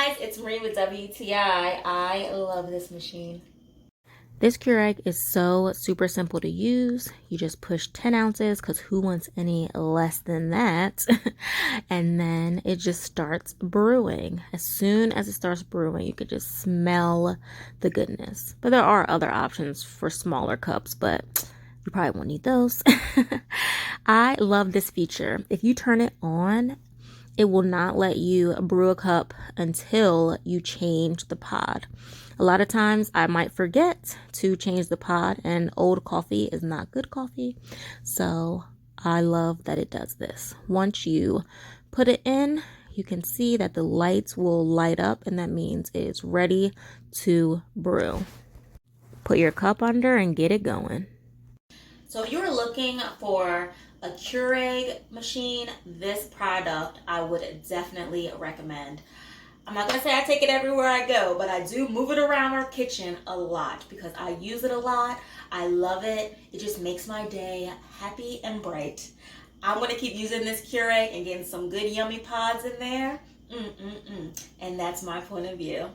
guys, it's Marie with WTI. I love this machine. This Keurig is so super simple to use. You just push 10 ounces because who wants any less than that? And then it just starts brewing. As soon as it starts brewing, you could just smell the goodness. But there are other options for smaller cups, but you probably won't need those. I love this feature. If you turn it on, it will not let you brew a cup until you change the pod. A lot of times I might forget to change the pod, and old coffee is not good coffee. So I love that it does this. Once you put it in, you can see that the lights will light up, and that means it is ready to brew. Put your cup under and get it going. So if you're looking for a Keurig machine, this product I would definitely recommend. I'm not going to say I take it everywhere I go, but I do move it around our kitchen a lot because I use it a lot. I love it. It just makes my day happy and bright. I'm going to keep using this Keurig and getting some good yummy pods in there. And that's my point of view.